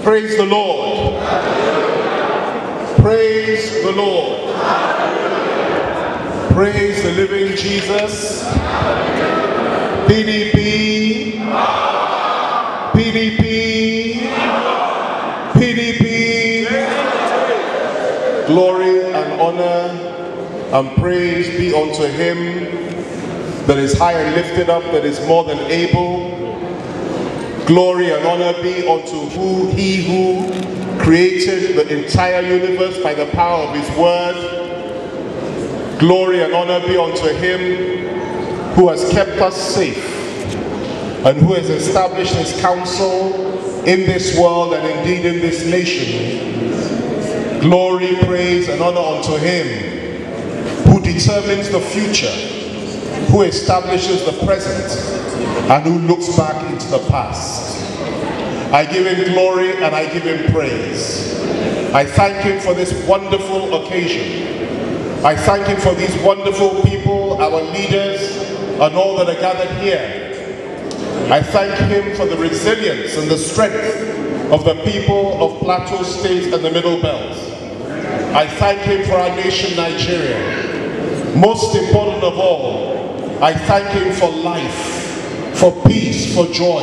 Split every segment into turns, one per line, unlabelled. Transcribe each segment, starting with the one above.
Praise the Lord. Praise the Lord. Praise the living Jesus. PDP. PDP. PDP. Glory and honor and praise be unto him that is high and lifted up, that is more than able. Glory and honor be unto he who created the entire universe by the power of his word. Glory and honor be unto him who has kept us safe and who has established his counsel in this world and indeed in this nation. Glory, praise and honor unto him who determines the future, who establishes the present, and who looks back into the past. I give him glory and I give him praise. I thank him for this wonderful occasion. I thank him for these wonderful people, our leaders, and all that are gathered here. I thank him for the resilience and the strength of the people of Plateau State and the Middle Belt. I thank him for our nation, Nigeria. Most important of all, I thank him for life, for peace, for joy,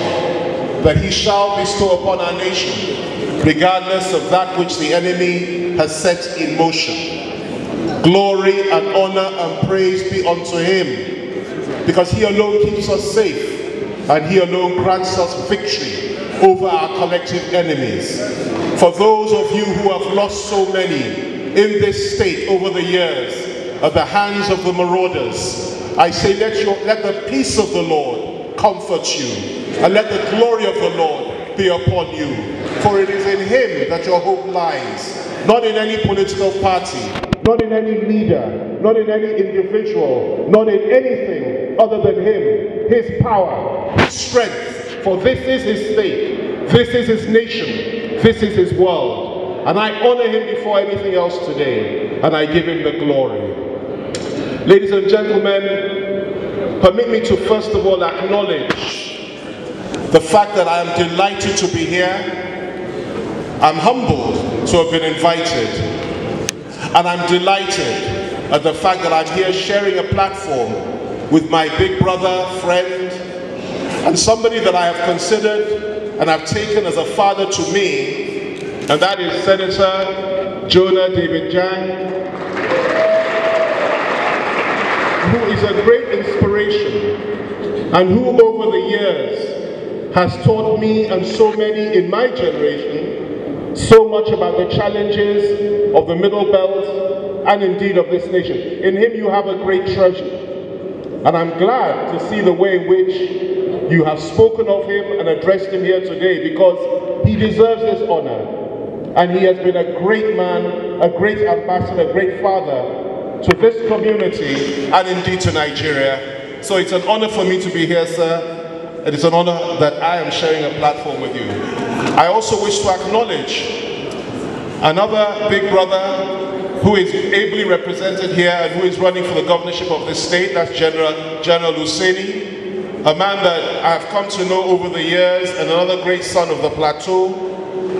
that he shall bestow upon our nation, regardless of that which the enemy has set in motion. Glory and honor and praise be unto him, because he alone keeps us safe, and he alone grants us victory over our collective enemies. For those of you who have lost so many in this state over the years at the hands of the marauders, I say let the peace of the Lord comfort you, and let the glory of the Lord be upon you. For it is in him that your hope lies, not in any political party, not in any leader, not in any individual, not in anything other than him, his power, his strength. For this is his state, this is his nation, this is his world. And I honor him before anything else today, and I give him the glory. Ladies and gentlemen, permit me to first of all acknowledge the fact that I am delighted to be here. I'm humbled to have been invited. And I'm delighted at the fact that I'm here sharing a platform with my big brother, friend, and somebody that I have considered and have taken as a father to me, and that is Senator Jonah David Jang, who is a great inspiration and who over the years has taught me and so many in my generation so much about the challenges of the Middle Belt and indeed of this nation. In him you have a great treasure, and I'm glad to see the way in which you have spoken of him and addressed him here today, because he deserves this honor, and he has been a great man, a great ambassador, a great father to this community and indeed to Nigeria. So it's an honor for me to be here, sir. It is an honor that I am sharing a platform with you. I also wish to acknowledge another big brother who is ably represented here and who is running for the governorship of this state. That's General Hussaini, a man that I have come to know over the years, and another great son of the Plateau.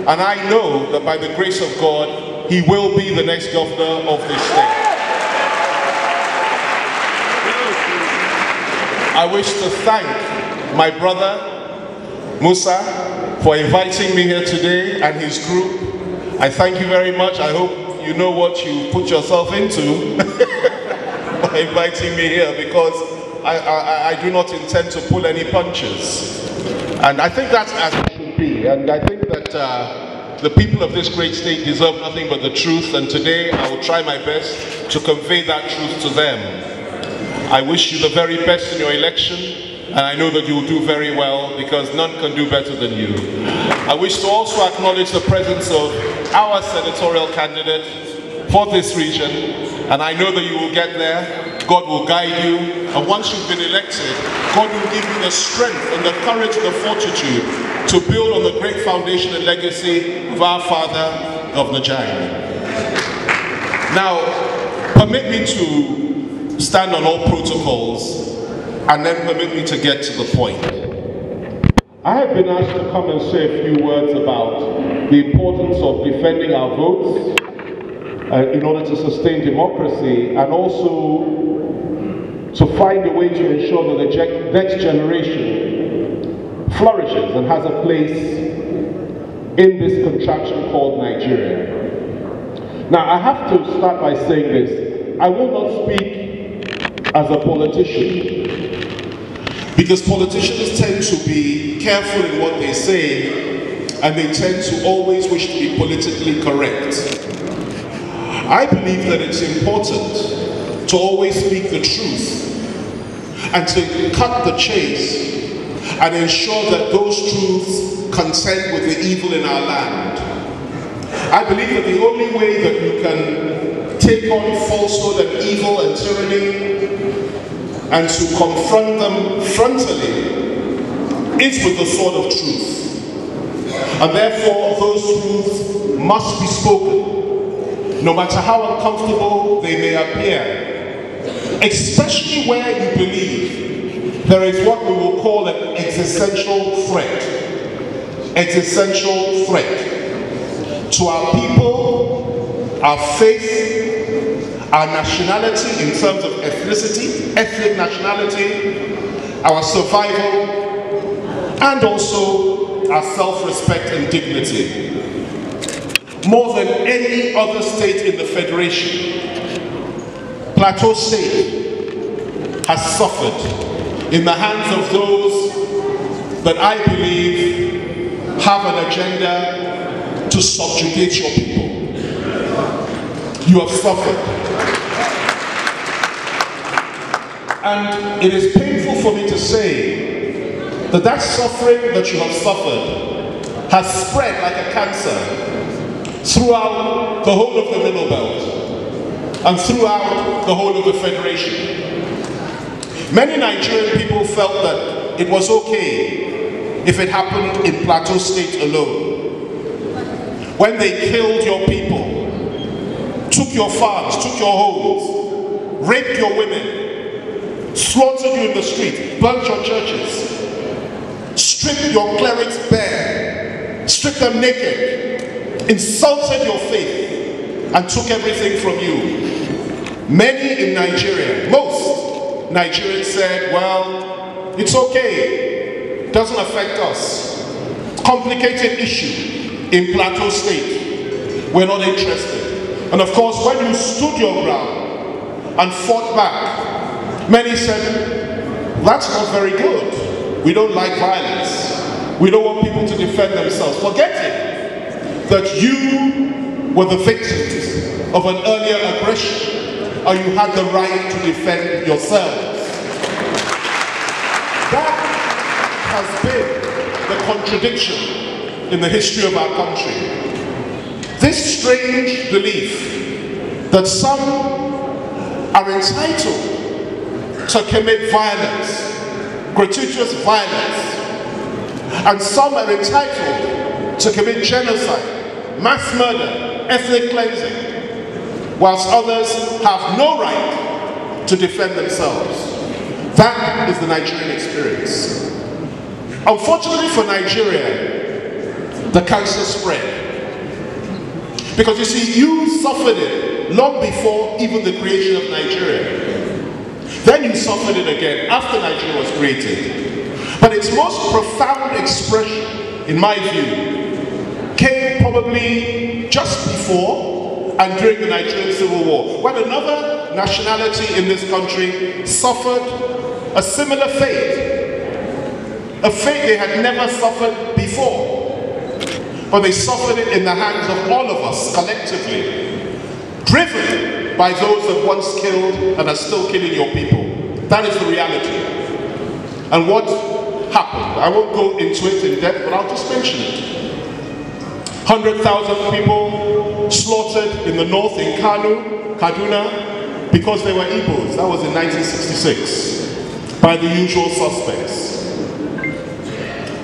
And I know that by the grace of God, he will be the next governor of this state. I wish to thank my brother, Musa, for inviting me here today, and his group. I thank you very much. I hope you know what you put yourself into by inviting me here, because I do not intend to pull any punches. And I think that's as it should be. And I think that the people of this great state deserve nothing but the truth, and today I will try my best to convey that truth to them. I wish you the very best in your election, and I know that you will do very well, because none can do better than you. I wish to also acknowledge the presence of our senatorial candidate for this region, and I know that you will get there. God will guide you, and once you've been elected, God will give you the strength and the courage and the fortitude to build on the great foundation and legacy of our father, Governor Jang. Now, permit me to stand on all protocols, and then permit me to get to the point. I have been asked to come and say a few words about the importance of defending our votes in order to sustain democracy, and also to find a way to ensure that the next generation flourishes and has a place in this contraption called Nigeria. Now, I have to start by saying this. I will not speak as a politician, because politicians tend to be careful in what they say, and they tend to always wish to be politically correct. I believe that it's important to always speak the truth and to cut the chase and ensure that those truths contend with the evil in our land. I believe that the only way that you can take on falsehood and evil and tyranny and to confront them frontally is with the sword of truth. And therefore, those truths must be spoken, no matter how uncomfortable they may appear, especially where you believe there is what we will call an existential threat. Existential threat to our people, our faith, our nationality in terms of ethnicity, ethnic nationality, our survival, and also our self-respect and dignity. More than any other state in the Federation, Plateau State has suffered in the hands of those that I believe have an agenda to subjugate your people. You have suffered. And it is painful for me to say that that suffering that you have suffered has spread like a cancer throughout the whole of the Middle Belt and throughout the whole of the Federation. Many Nigerian people felt that it was okay if it happened in Plateau State alone. When they killed your people, took your farms, took your homes, raped your women, slaughtered you in the street, burnt your churches, stripped your clerics bare, stripped them naked, insulted your faith, and took everything from you. Many in Nigeria, most Nigerians said, well, it's okay, it doesn't affect us. Complicated issue in Plateau State, we're not interested. And of course, when you stood your ground and fought back, many said, that's not very good. We don't like violence. We don't want people to defend themselves. Forgetting that you were the victims of an earlier aggression, and you had the right to defend yourselves. That has been the contradiction in the history of our country. This strange belief that some are entitled to commit violence, gratuitous violence, and some are entitled to commit genocide, mass murder, ethnic cleansing, whilst others have no right to defend themselves. That is the Nigerian experience. Unfortunately for Nigeria, the cancer spread. Because you see, you suffered it long before even the creation of Nigeria. Then you suffered it again after Nigeria was created. But its most profound expression, in my view, came probably just before and during the Nigerian Civil War, when another nationality in this country suffered a similar fate, a fate they had never suffered before. But they suffered it in the hands of all of us collectively, driven by those that once killed and are still killing your people. That is the reality. And what happened? I won't go into it in depth, but I'll just mention it. 100,000 people slaughtered in the north, in Kaduna, because they were Igbos. That was in 1966, by the usual suspects.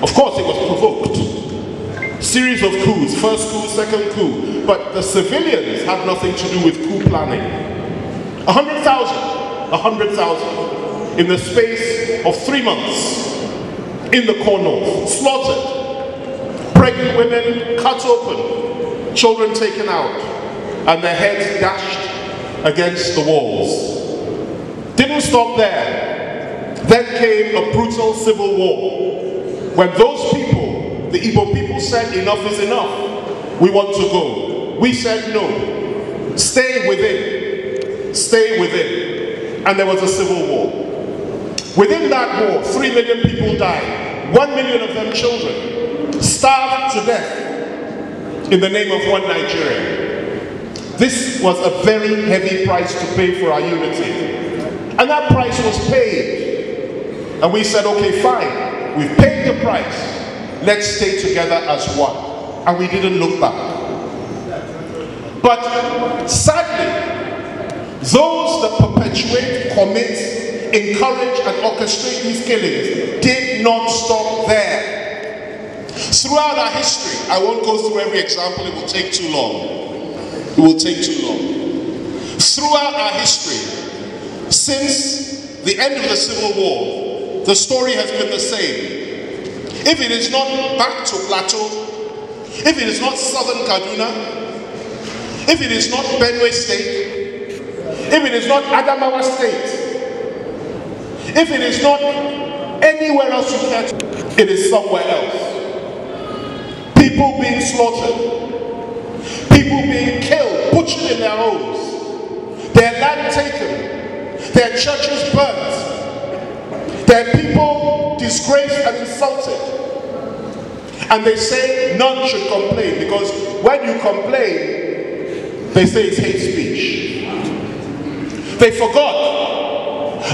Of course, it was provoked. Series of coups, first coup, second coup, but the civilians had nothing to do with coup planning. 100,000 in the space of 3 months in the core north, slaughtered. pregnant women cut open, children taken out, and their heads dashed against the walls. Didn't stop there. Then came a brutal civil war, when those people, the Igbo people, said enough is enough. We want to go. We said no. Stay within. Stay within. And there was a civil war. Within that war, 3 million people died. 1 million of them children, starved to death in the name of one Nigeria. This was a very heavy price to pay for our unity. And that price was paid. And we said, okay, fine. We've paid the price. Let's stay together as one. And we didn't look back. But sadly, those that perpetuate, commit, encourage, and orchestrate these killings did not stop there. Throughout our history, I won't go through every example, it will take too long. It will take too long. Throughout our history, since the end of the Civil War, the story has been the same. If it is not back to Plateau, if it is not Southern Kaduna, if it is not Benue State, if it is not Adamawa State, if it is not anywhere else you care to, it is somewhere else. People being slaughtered, people being killed, butchered in their homes, their land taken, their churches burnt, their people disgraced and insulted. And they say none should complain, because when you complain, they say it's hate speech. They forgot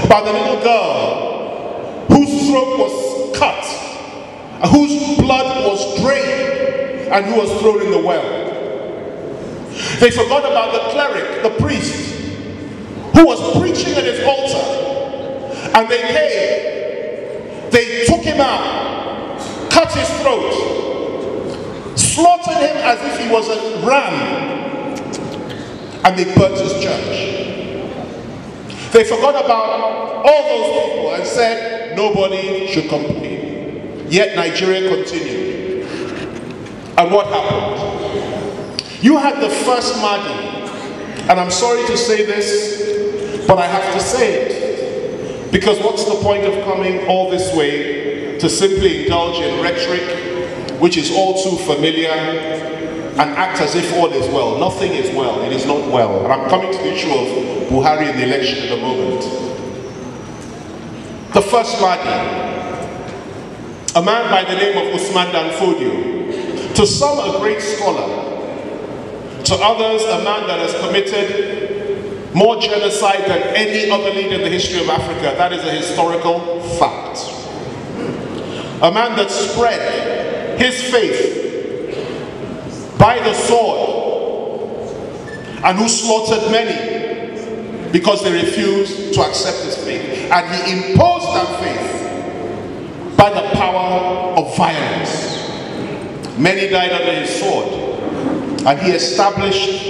about the little girl whose throat was cut, whose blood was drained, and who was thrown in the well. They forgot about the cleric, the priest, who was preaching at his altar, and they came, they took him out, cut his throat, slaughtered him as if he was a ram, and they burnt his church. They forgot about all those people and said nobody should complain. Yet Nigeria continued. And what happened? You had the first Mahdi, and I'm sorry to say this, but I have to say it. Because what's the point of coming all this way to simply indulge in rhetoric, which is all too familiar, and act as if all is well? Nothing is well. It is not well. And I'm coming to the issue of Buhari in the election in a moment. The first Mahdi, a man by the name of Usman Danfodio, to some a great scholar, to others a man that has committed more genocide than any other leader in the history of Africa. That is a historical fact. A man that spread his faith by the sword, and who slaughtered many because they refused to accept his faith. And he imposed that faith by the power of violence. Many died under his sword, and he established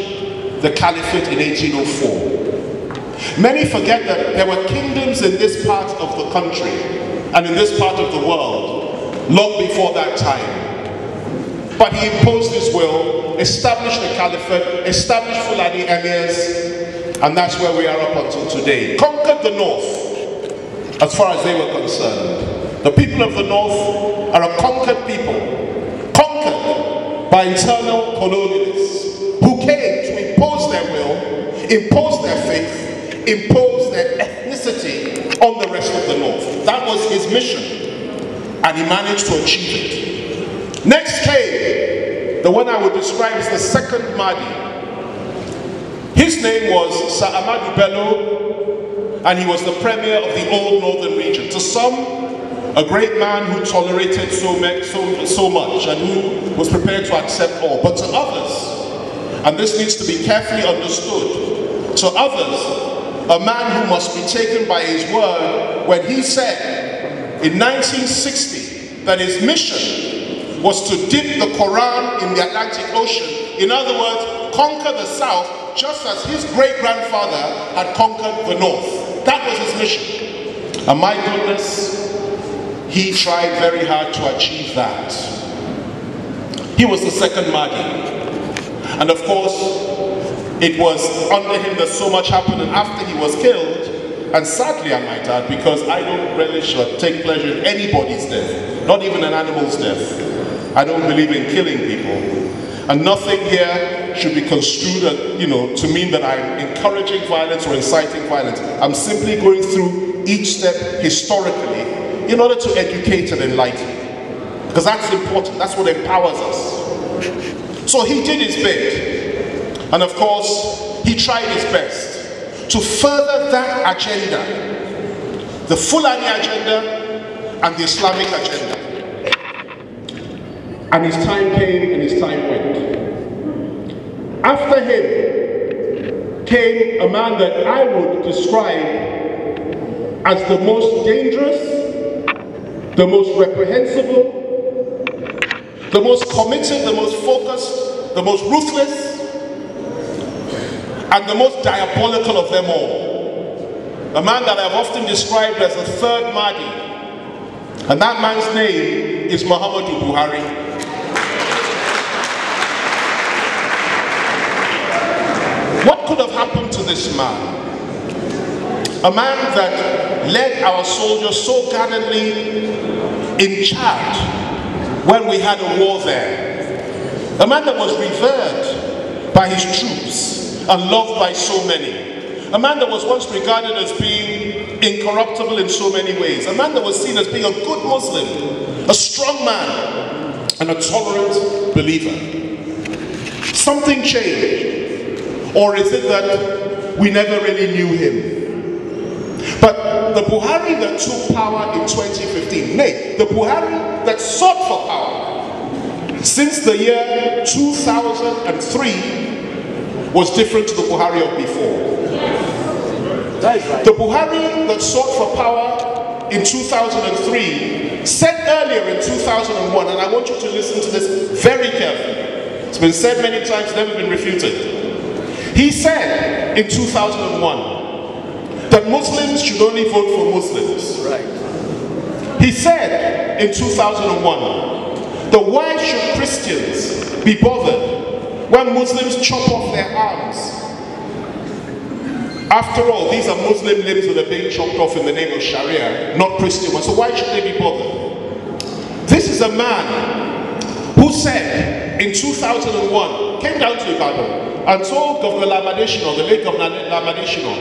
the caliphate in 1804. Many forget that there were kingdoms in this part of the country and in this part of the world long before that time. But he imposed his will, established the caliphate, established Fulani emirs, and that's where we are up until today. Conquered the north, as far as they were concerned. The people of the north are a conquered people, conquered by internal colonialists who came to impose their will, impose their faith, impose their ethnicity on the rest of the north. That was his mission, and he managed to achieve it. Next came the one I would describe as the second Mahdi. His name was Sir Ahmadu Bello, and he was the premier of the old northern region. To some, a great man who tolerated so much and who was prepared to accept all. But to others, and this needs to be carefully understood, to others, a man who must be taken by his word when he said in 1960 that his mission was to dip the Quran in the Atlantic Ocean. In other words, conquer the South just as his great-grandfather had conquered the North. That was his mission. And my goodness, he tried very hard to achieve that. He was the second Mahdi. And of course, it was under him that so much happened, and after he was killed, and sadly I might add, because I don't relish or take pleasure in anybody's death, not even an animal's death. I don't believe in killing people. And nothing here should be construed, to mean that I'm encouraging violence or inciting violence. I'm simply going through each step historically in order to educate and enlighten. Because that's important, that's what empowers us. So he did his bit. And of course, he tried his best to further that agenda, the Fulani agenda and the Islamic agenda. And his time came and his time went. After him came a man that I would describe as the most dangerous, the most reprehensible, the most committed, the most focused, the most ruthless, and the most diabolical of them all. A man that I've often described as the third Mahdi. And that man's name is Muhammadu Buhari. What could have happened to this man? A man that led our soldiers so gallantly in Chad when we had a war there. A man that was revered by his troops and loved by so many. A man that was once regarded as being incorruptible in so many ways. A man that was seen as being a good Muslim, a strong man, and a tolerant believer. Something changed. Or is it that we never really knew him? But the Buhari that took power in 2015, nay, the Buhari that sought for power since the year 2003 was different to the Buhari of before. That is right. The Buhari that sought for power in 2003 said earlier in 2001, and I want you to listen to this very carefully. It's been said many times, never been refuted. He said in 2001 that Muslims should only vote for Muslims. Right. He said in 2001 that why should Christians be bothered when Muslims chop off their arms? After all, these are Muslim limbs that are being chopped off in the name of Sharia, not Christian ones. So why should they be bothered? This is a man who said in 2001, came down to Ibadan, and told Governor Lamadeshino, the late Governor Lamadeshino,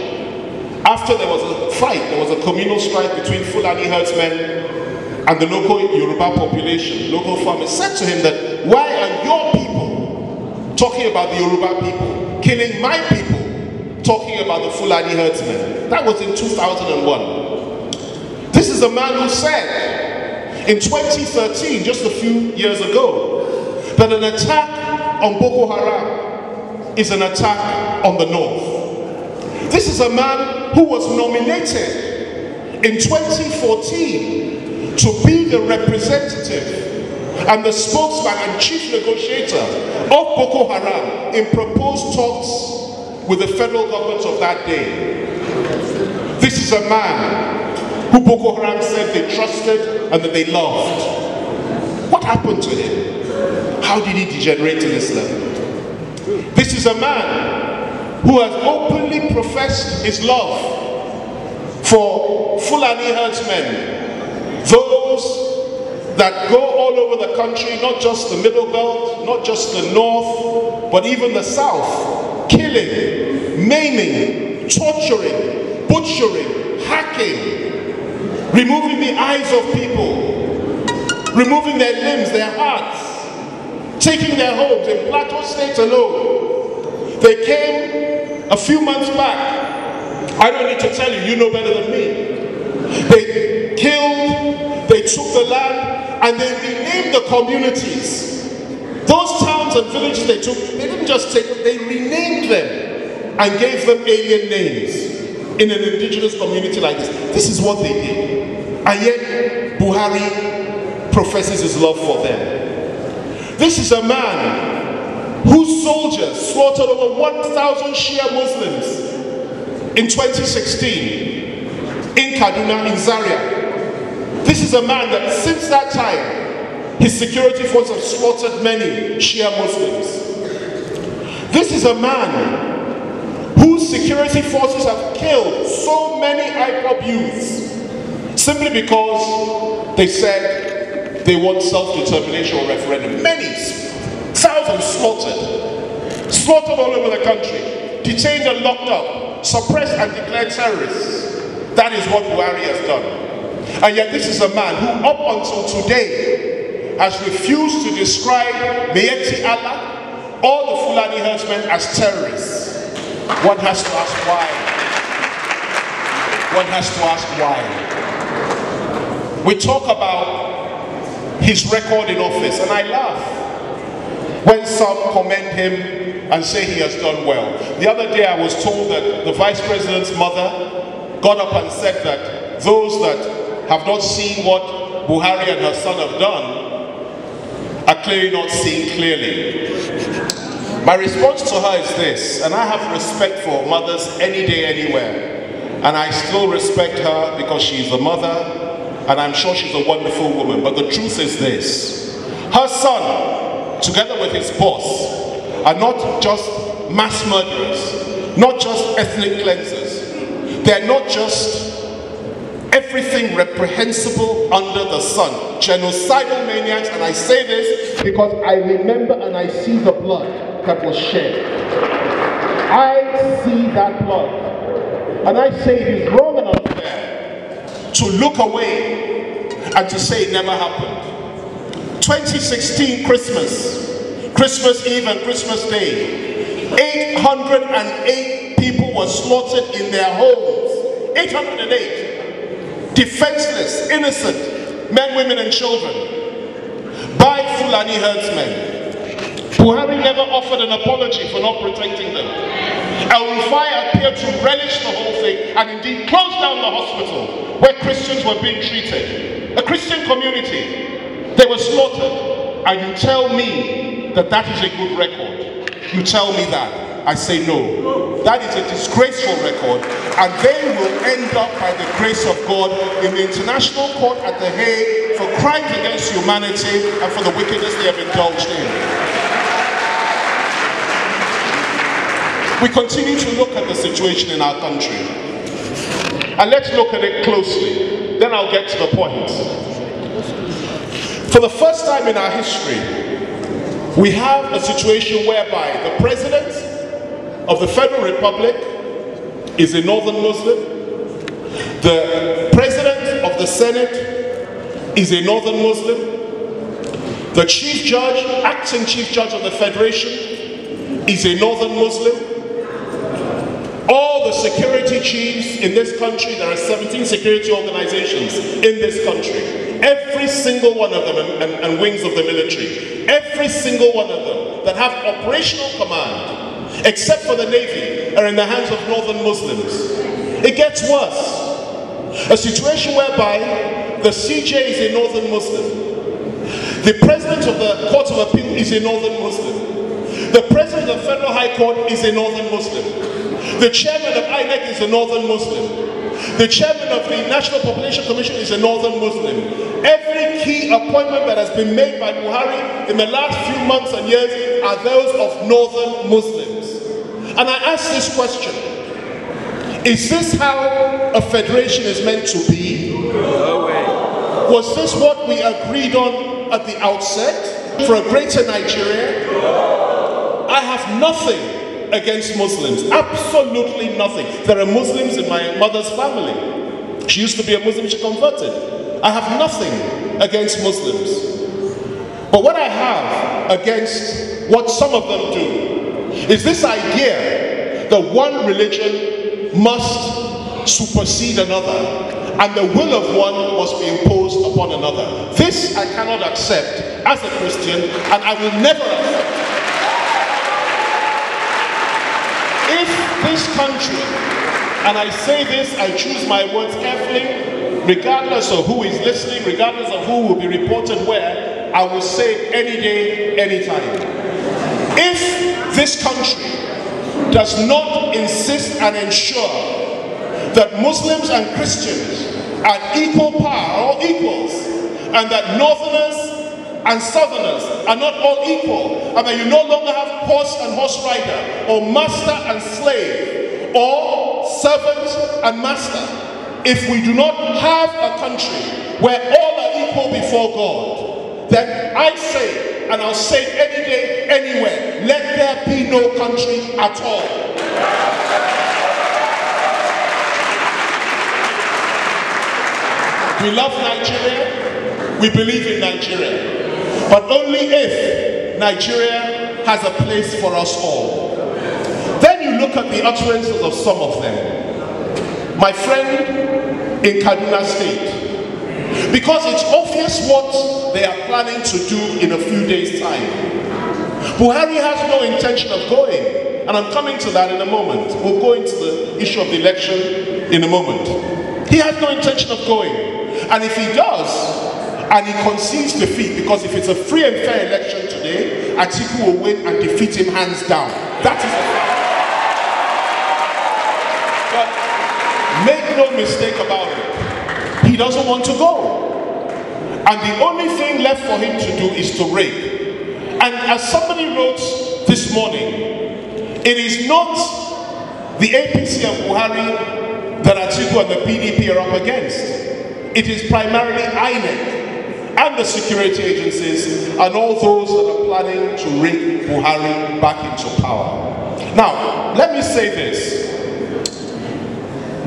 after there was a fight, there was a communal strike between Fulani herdsmen and the local Yoruba population, local farmers, said to him that, why are your people talking about the Yoruba people, killing my people, talking about the Fulani herdsmen? That was in 2001. This is a man who said in 2013, just a few years ago, that an attack on Boko Haram is an attack on the north. This is a man who was nominated in 2014 to be the representative and the spokesman and chief negotiator of Boko Haram in proposed talks with the federal government of that day. This is a man who Boko Haram said they trusted and that they loved. What happened to him? How did he degenerate to this level? This is a man who has openly professed his love for Fulani herdsmen, those that go all over the country, not just the middle belt, not just the north, but even the south, killing, maiming, torturing, butchering, hacking, removing the eyes of people, removing their limbs, their hearts, taking their homes in Plateau State alone. They came a few months back. I don't need to tell you, you know better than me. They killed, they took the land, and they renamed the communities. Those towns and villages they took, they didn't just take them, they renamed them and gave them alien names in an indigenous community like this. This is what they did. And yet, Buhari professes his love for them. This is a man whose soldiers slaughtered over 1,000 Shia Muslims in 2016 in Kaduna, in Zaria. This is a man that since that time, His security forces have slaughtered many Shia Muslims. This is a man whose security forces have killed so many IPOB youths simply because they said they want self-determination or referendum. Many, thousands slaughtered. Slaughtered all over the country. Detained and locked up. Suppressed and declared terrorists. That is what Buhari has done. And yet this is a man who up until today has refused to describe Miyetti Allah or the Fulani herdsmen as terrorists. One has to ask why. One has to ask why. We talk about his record in office, and I laugh when some commend him and say he has done well. The other day I was told that the vice president's mother got up and said that those that have not seen what Buhari and her son have done are clearly not seeing clearly. My response to her is this, and I have respect for mothers any day, anywhere. And I still respect her because she is a mother, and I'm sure she's a wonderful woman. But the truth is this, her son, together with his boss, are not just mass murderers, not just ethnic cleansers. They're not just everything reprehensible under the sun. Genocidal maniacs, and I say this because I remember and I see the blood that was shed. I see that blood. And I say it is wrong and unfair to look away and to say it never happened. 2016 Christmas Eve and Christmas Day, 808 people were slaughtered in their homes. 808. Defenseless, innocent, men, women and children by Fulani herdsmen. Buhari never offered an apology for not protecting them. El-Rufai appeared to relish the whole thing and indeed closed down the hospital where Christians were being treated. A Christian community. They were slaughtered. And you tell me that that is a good record. You tell me that. I say no. That is a disgraceful record, and they will end up by the grace of God in the International Court at The Hague for crimes against humanity and for the wickedness they have indulged in. We continue to look at the situation in our country, and let's look at it closely, then I'll get to the point. For the first time in our history, we have a situation whereby the president of the Federal Republic is a northern Muslim, the president of the Senate is a northern Muslim, the chief judge, acting chief judge of the Federation is a northern Muslim. All the security chiefs in this country, there are 17 security organizations in this country, every single one of them, and wings of the military, every single one of them that have operational command, except for the Navy, are in the hands of northern Muslims. It gets worse. A situation whereby the CJ is a northern Muslim. The president of the Court of Appeal is a northern Muslim. The president of the Federal High Court is a northern Muslim. The chairman of INEC is a northern Muslim. The chairman of the National Population Commission is a northern Muslim. Every key appointment that has been made by Buhari in the last few months and years are those of northern Muslims. And I ask this question, is this how a federation is meant to be? No way. Was this what we agreed on at the outset for a greater Nigeria? I have nothing against Muslims, absolutely nothing. There are Muslims in my mother's family. She used to be a Muslim, she converted. I have nothing against Muslims. But what I have against what some of them do is this idea that one religion must supersede another and the will of one must be imposed upon another. This I cannot accept as a Christian, and I will never accept. If this country, and I say this, I choose my words carefully, regardless of who is listening, regardless of who will be reported where, I will say it any day, anytime. If this country does not insist and ensure that Muslims and Christians are equal power or equals, and that Northerners and Southerners are not all equal, and that you no longer have horse and horse rider, or master and slave, or servant and master. If we do not have a country where all are equal before God, then I say, and I'll say it any day, anywhere, let there be no country at all. We love Nigeria, we believe in Nigeria, but only if Nigeria has a place for us all. Then you look at the utterances of some of them. My friend in Kaduna State, because it's obvious what they are planning to do in a few days' time. Buhari has no intention of going, and I'm coming to that in a moment. We'll go into the issue of the election in a moment. He has no intention of going. And if he does, and he concedes defeat, because if it's a free and fair election today, Atiku will win and defeat him hands down. That is a fact. But make no mistake about it, he doesn't want to go. And the only thing left for him to do is to rape. And as somebody wrote this morning, it is not the APC and Buhari that Atiku and the PDP are up against. It is primarily INEC and the security agencies and all those that are planning to rig Buhari back into power. Now, let me say this.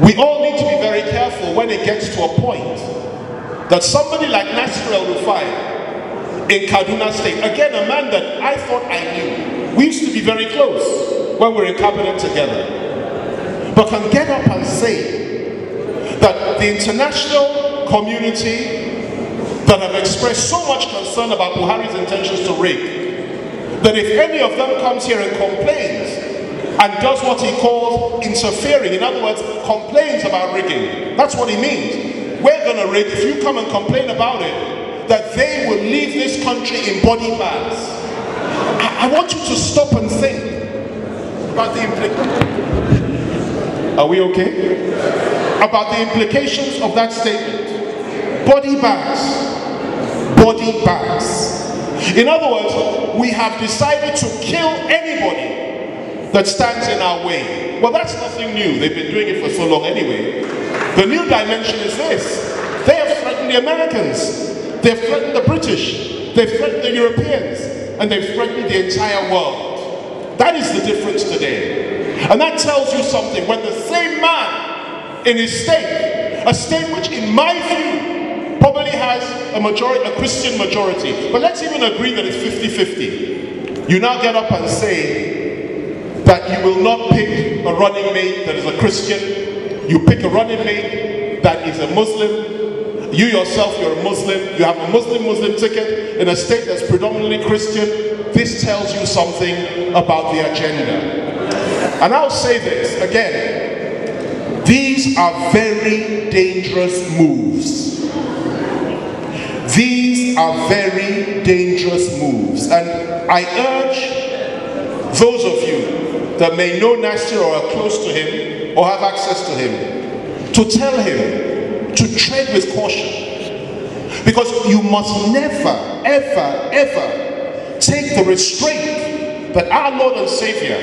We all need to be very careful when it gets to a point that somebody like Nasir El-Rufai in Kaduna State, again a man that I thought I knew, we used to be very close when we were in cabinet together, but can get up and say that the international community that have expressed so much concern about Buhari's intentions to rig, that if any of them comes here and complains and does what he calls interfering, in other words, complains about rigging, that's what he means. We're going to rig, if you come and complain about it, that they will leave this country in body bags. I want you to stop and think about the implications. Are we okay? About the implications of that statement. Body bags. Body bags. In other words, we have decided to kill anybody that stands in our way. Well, that's nothing new. They've been doing it for so long anyway. The new dimension is this. They have threatened the Americans. They've threatened the British. They've threatened the Europeans. And they've threatened the entire world. That is the difference today. And that tells you something. When the same man in his state, a state which in my view probably has a majority, a Christian majority, but let's even agree that it's 50-50. You now get up and say that you will not pick a running mate that is a Christian. You pick a running mate that is a Muslim. You yourself, you're a Muslim. You have a Muslim ticket in a state that's predominantly Christian. This tells you something about the agenda. And I'll say this again. These are very dangerous moves. These are very dangerous moves. And I urge those of you that may know Nasir or are close to him or have access to him to tell him to tread with caution. Because you must never, ever, ever take the restraint that our Lord and Savior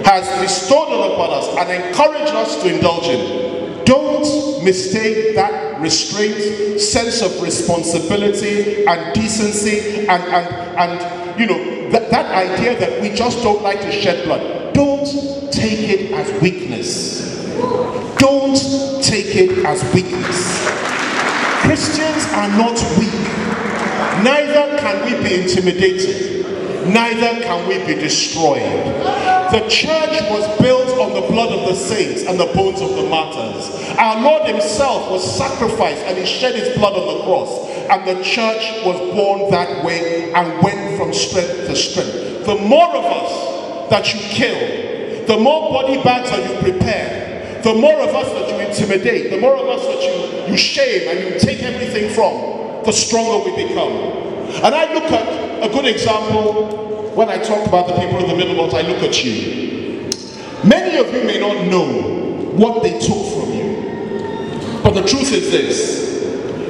has bestowed upon us and encouraged us to indulge in. Don't mistake that restraint, sense of responsibility and decency and you know, that idea that we just don't like to shed blood. Don't take it as weakness. Don't take it as weakness. Christians are not weak. Neither can we be intimidated. Neither can we be destroyed. The church was built on the blood of the saints and the bones of the martyrs. Our Lord himself was sacrificed and he shed his blood on the cross. And the church was born that way and went from strength to strength. The more of us that you kill, the more body bags that you prepare, the more of us that you intimidate, the more of us that you shame and you take everything from, the stronger we become. And I look at a good example when I talk about the people in the Middle Belt. I look at you. Many of you may not know what they took from you. But the truth is this.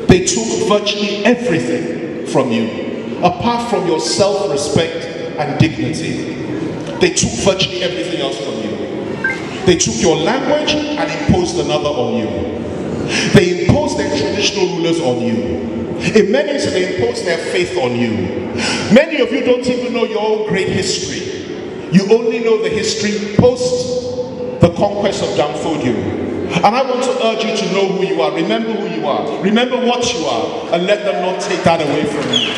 They took virtually everything from you. apart from your self-respect and dignity. They took virtually everything else from you. They took your language and imposed another on you. They imposed their traditional rulers on you. In many ways, they imposed their faith on you. Many of you don't even know your own great history. You only know the history post the conquest of Damfodio. And I want to urge you to know who you are. Remember who you are. Remember what you are. And let them not take that away from you.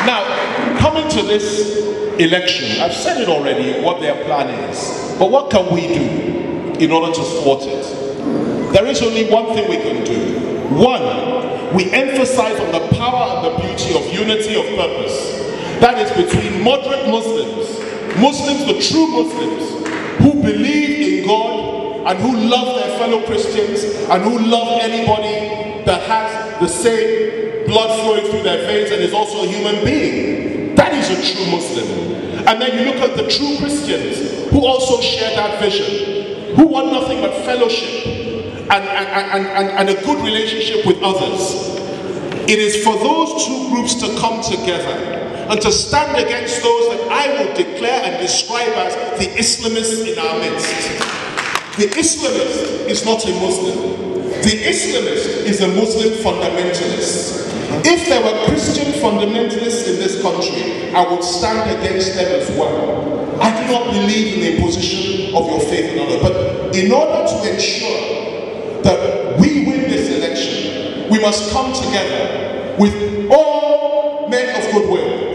Now, coming to this election, I've said it already, what their plan is. But what can we do in order to thwart it? There is only one thing we can do. One, we emphasize on the power and the beauty of unity of purpose. That is between moderate Muslims, the true Muslims, who believe in God and who love their fellow Christians and who love anybody that has the same blood flowing through their veins and is also a human being. That is a true Muslim. And then you look at the true Christians who also share that vision, who want nothing but fellowship and a good relationship with others. It is for those two groups to come together and to stand against those that I will declare and describe as the Islamists in our midst. The Islamist is not a Muslim. The Islamist is a Muslim fundamentalist. If there were Christian fundamentalists in this country, I would stand against them as well. I do not believe in the imposition of your faith in others. But in order to ensure that we win this election, we must come together with all men of goodwill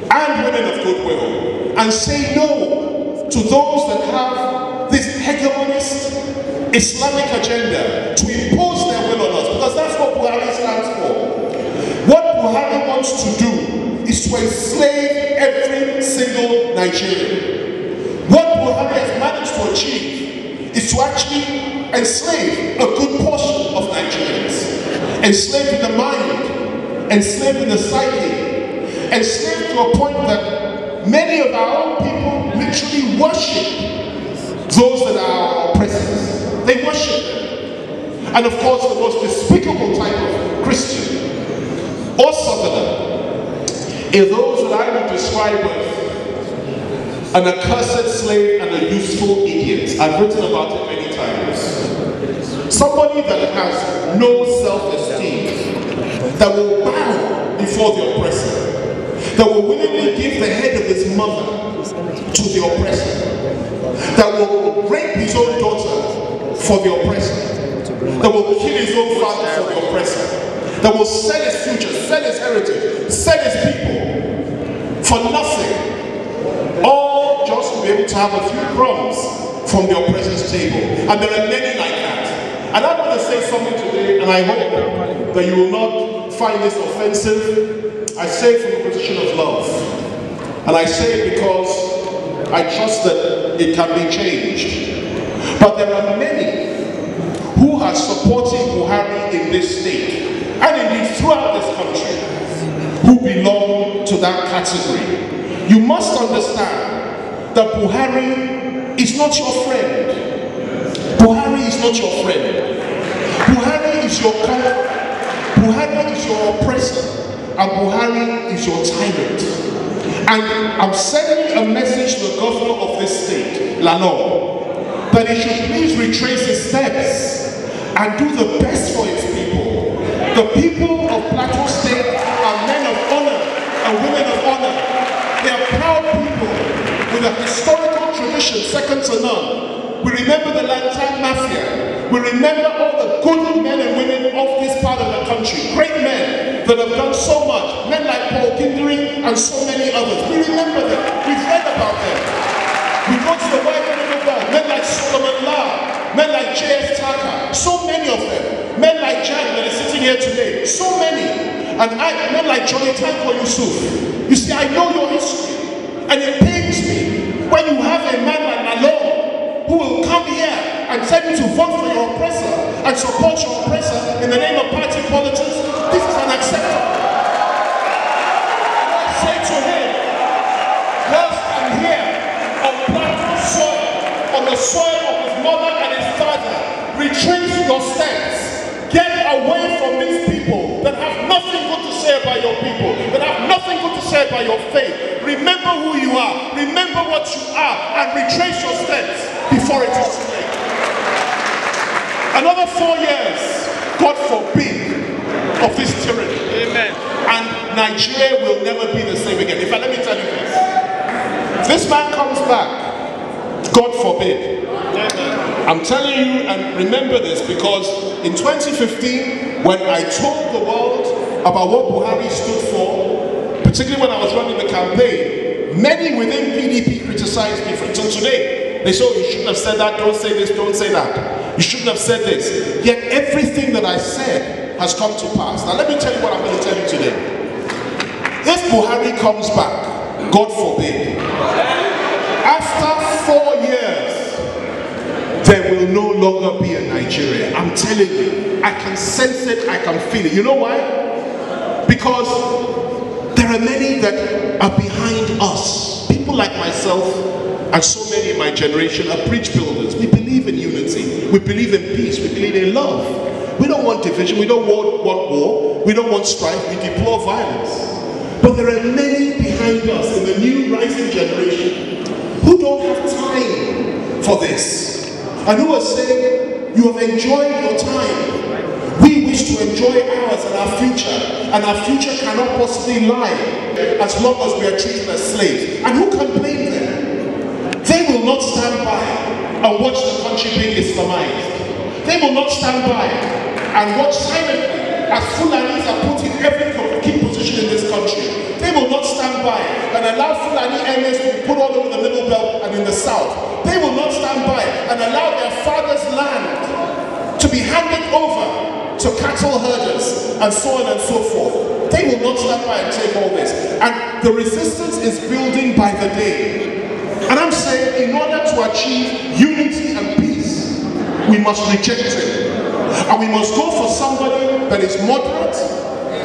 and women of goodwill and say no to those that have this hegemonist Islamic agenda to impose their will on us, because that's what Buhari stands for. What Buhari wants to do is to enslave every single Nigerian. What Buhari has managed to achieve is to actually enslave a good portion of Nigerians. Enslaved in the mind, enslaved in the psyche, enslaved to a point that many of our own people literally worship those that are our oppressors. They worship them. And of course, the most despicable type of Christian or Southerner is those that I would describe as an accursed slave and a useful idiot. I've written about it many times. Somebody that has no self-esteem, that will bow before the oppressor, that will willingly give the head of his mother to the oppressor, that will rape his own daughter for the oppressor, that will kill his own father for the oppressor, that will sell his future, sell his heritage, sell his people for nothing, all just to be able to have a few crumbs from the oppressor's table. And there are many like that. And I want to say something today, and I hope that you will not find this offensive. I say it from a position of love. And I say it because I trust that it can be changed. But there are many who are supporting Buhari in this state, and indeed throughout this country, who belong to that category. You must understand that Buhari is not your friend. Buhari is not your friend. Buhari is your conqueror. Buhari is your oppressor. And Buhari is your tyrant. And I'm sending a message to the governor of this state, Lano, that he should please retrace his steps and do the best for his people. The people of Plateau State are men of honor and women of honor. They are proud people with a historical tradition second to none. We remember the Lantern Mafia. We remember all the good men and women of this part of the country. Great men that have done so much. Men like Paul Kindering and so many others. We remember them. We've read about them. We go to the Bible River Bell. Men like Solomon La. Men like J.S. Taka. So many of them. Men like Jan that is sitting here today. So many. And men like Johnny Tanko Yusuf. You see, I know your history. And it pains me when you have a man like Malone who will come here and tell you to vote for your oppressor and support your oppressor in the name of party politics. This is unacceptable. I say to him, whilst I'm here on Plateau soil, on the soil of his mother and his father, retrace your steps. Get away from these people people that have nothing good to say about your faith, remember who you are, remember what you are, and retrace your steps before it is too late. Another 4 years, God forbid, of this tyranny. Amen. And Nigeria will never be the same again. In fact, let me tell you this. If this man comes back, God forbid. Amen. I'm telling you, and remember this, because in 2015, when I told the world about what Buhari stood for, particularly when I was running the campaign, many within PDP criticized me for until today. They said, oh, you shouldn't have said that, don't say this, don't say that. You shouldn't have said this. Yet everything that I said has come to pass. Now let me tell you what I'm going to tell you today. If Buhari comes back, God forbid, after 4 years, there will no longer be a Nigeria. I'm telling you, I can sense it, I can feel it. You know why? Because there are many that are behind us. People like myself and so many in my generation are bridge builders. We believe in unity, we believe in peace, we believe in love. We don't want division, we don't want war, we don't want strife, we deplore violence. But there are many behind us in the new rising generation who don't have time for this. And who are saying, you have enjoyed your time. We wish to enjoy ours and our future cannot possibly lie as long as we are treated as slaves. And who can blame them? They will not stand by and watch the country being Islamized. They will not stand by and watch silently as Fulanis are put in every key position in this country. They will not stand by and allow Fulani enemies to be put all over the Middle Belt and in the South. They will not stand by and allow their father's land to be handed over to cattle herders and so on and so forth. They will not stand by and take all this. And the resistance is building by the day. And I'm saying, in order to achieve unity and peace, we must reject it. And we must go for somebody that is moderate,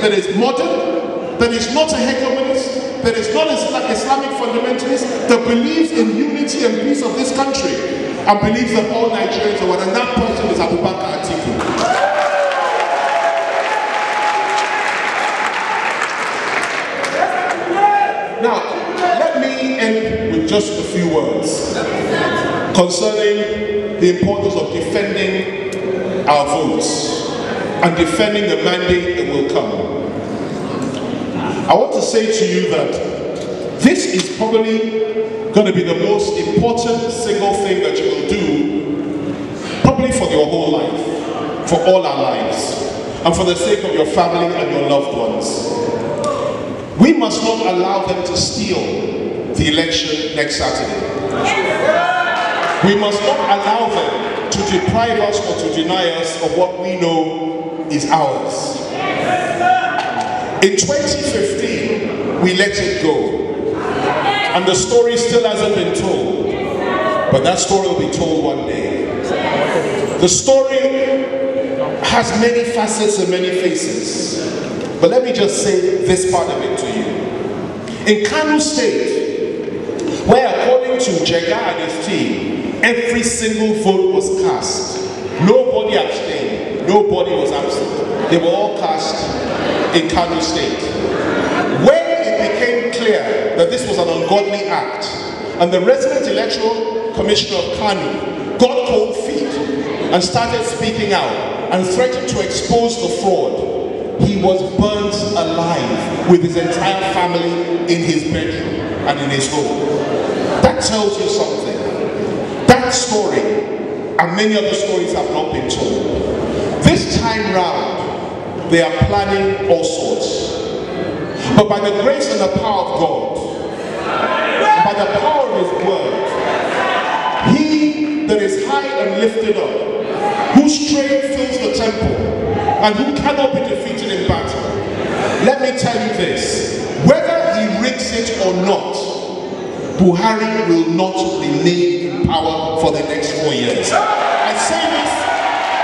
that is modern, that is not a hegemonist, that is not an Islamic fundamentalist, that believes in unity and peace of this country, and believes that all Nigerians are one, and that person is Abubakar Atiku. Now, let me end with just a few words concerning the importance of defending our votes and defending the mandate that will come. I want to say to you that this is probably going to be the most important single thing that you will do, probably for your whole life, for all our lives, and for the sake of your family and your loved ones. We must not allow them to steal the election next Saturday. We must not allow them to deprive us or to deny us of what we know is ours. In 2015, we let it go. And the story still hasn't been told. But that story will be told one day. The story has many facets and many faces. But let me just say this part of it to you. In Kano State, where according to Jega and his team, every single vote was cast. Nobody abstained. Nobody was absent. They were all cast in Kano State. When it became clear that this was an ungodly act, and the resident electoral commissioner of Kano got cold feet and started speaking out and threatened to expose the fraud, he was burnt alive with his entire family in his bedroom and in his home. That tells you something. That story and many other stories have not been told. This time round, they are planning all sorts. But by the grace and the power of God, by the power of His word, He that is high and lifted up, whose train fills the temple, and who cannot be defeated in battle. Let me tell you this, whether he rigs it or not, Buhari will not remain in power for the next 4 years.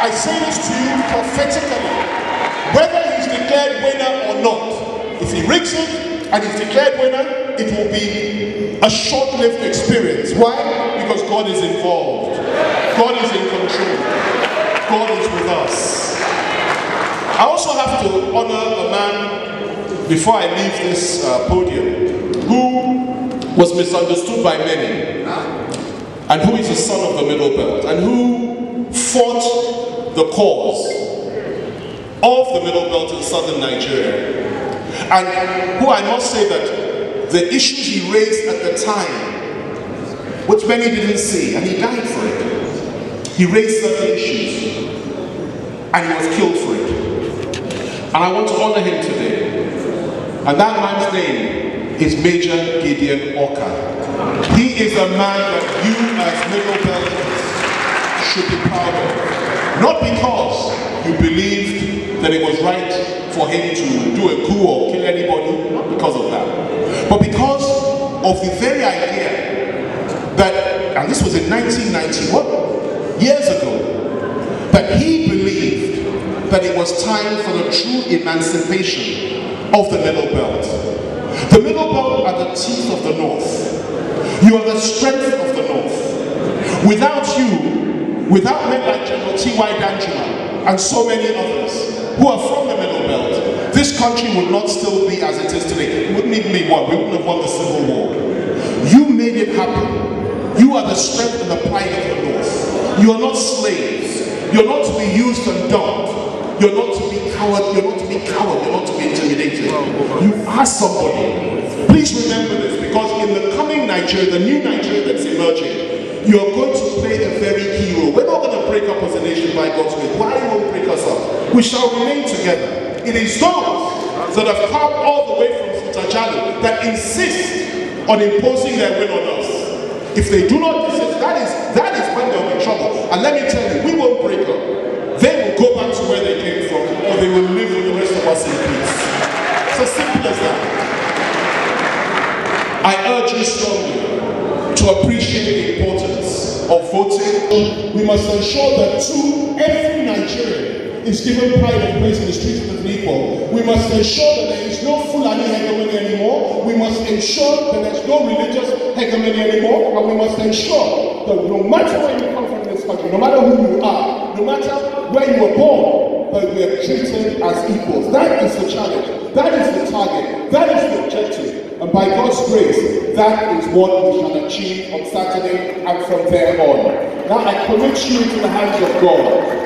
I say this to you prophetically. Whether he's declared winner or not, if he rigs it and he's declared winner, it will be a short-lived experience. Why? Because God is involved. God is in control. God is with us. I also have to honor a man before I leave this podium, who was misunderstood by many, and who is a son of the Middle Belt, and who fought the cause of the Middle Belt in southern Nigeria, and who I must say that the issues he raised at the time, which many didn't see, and he died for it. He raised certain issues, and he was killed for it. And I want to honor him today. And that man's name is Major Gideon Oka. He is a man that you as Middle Belters should be proud of. Not because you believed that it was right for him to do a coup or kill anybody, not because of that, but because of the very idea that, and this was in 1991, years ago, that he believed that it was time for the true emancipation of the Middle Belt. The Middle Belt are the teeth of the North. You are the strength of the North. Without you, without men like General T.Y. Danjuma and so many others who are from the Middle Belt, this country would not still be as it is today. It wouldn't even be won. We wouldn't have won the Civil War. You made it happen. You are the strength and the pride of the North. You are not slaves. You're not to be used and dumped. You're not to be coward. You're not to be coward. You're not to be intimidated. You are somebody. Please remember this, because in the coming Nigeria, the new Nigeria that's emerging, you're going to play a very key role. We're not going to break up as a nation by God's grace. Why won't break us up? We shall remain together. It is those that have come all the way from Futajalo that insist on imposing their will on us. If they do not desist, that is when they'll be in trouble. And let me tell you, we won't break up. They will go back to where they came from, or they will live with the rest of us in peace. It's as simple as that. I urge you strongly to appreciate the importance of voting. We must ensure that every Nigerian is given pride of place in the streets of the people. We must ensure that there is no Fulani hegemony anymore. We must ensure that there is no religious hegemony anymore. And we must ensure that no matter where you come from in this country, no matter who you are, no matter where you were born, that we are treated as equals. That is the challenge. That is the target. That is the objective. And by God's grace, that is what we shall achieve on Saturday and from there on. Now I commit you into the hands of God.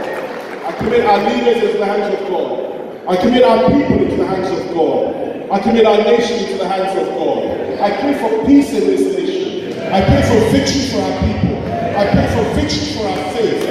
I commit our leaders into the hands of God. I commit our people into the hands of God. I commit our nation into the hands of God. I pray for peace in this nation. I pray for victory for our people. I pray for victory for our faith.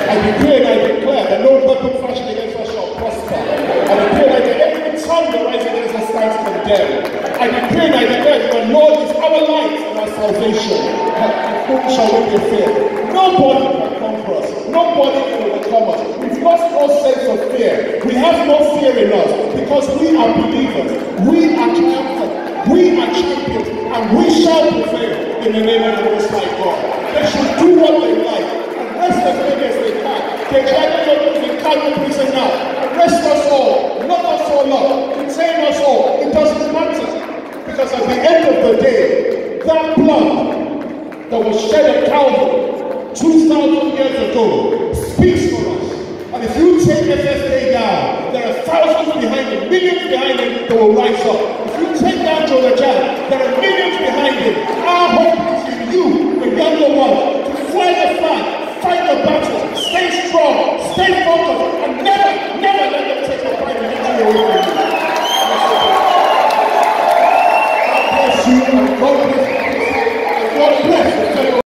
I decree and I declare that no weapon fashioned against us shall prosper. I decree and I declare every tongue that rises against us stands condemned. I decree and I declare that the Lord is our light and our salvation. And whom shall we be fear? Nobody can conquer us. Nobody can overcome us. We've lost all sense of fear. We have no fear in us because we are believers. We are triumphant. We are champions. And we shall prevail in the name of the Most High God. They should do what they like and rest as big as they can. They try to go to the cardinal prison now. Arrest us all. Lock us all up. Detain us all. It doesn't matter. Because at the end of the day, that blood that was shed at Calvary 2,000 years ago speaks for us. And if you take SSA down, there are thousands behind it, millions behind it that will rise up. If you take down Jonathan, there are millions behind it. Our hope is in you, the younger one, to fly the flag, fight the battle, stay strong, stay focused, and never, never let them take the pride and victory away from you. God bless you and God bless you.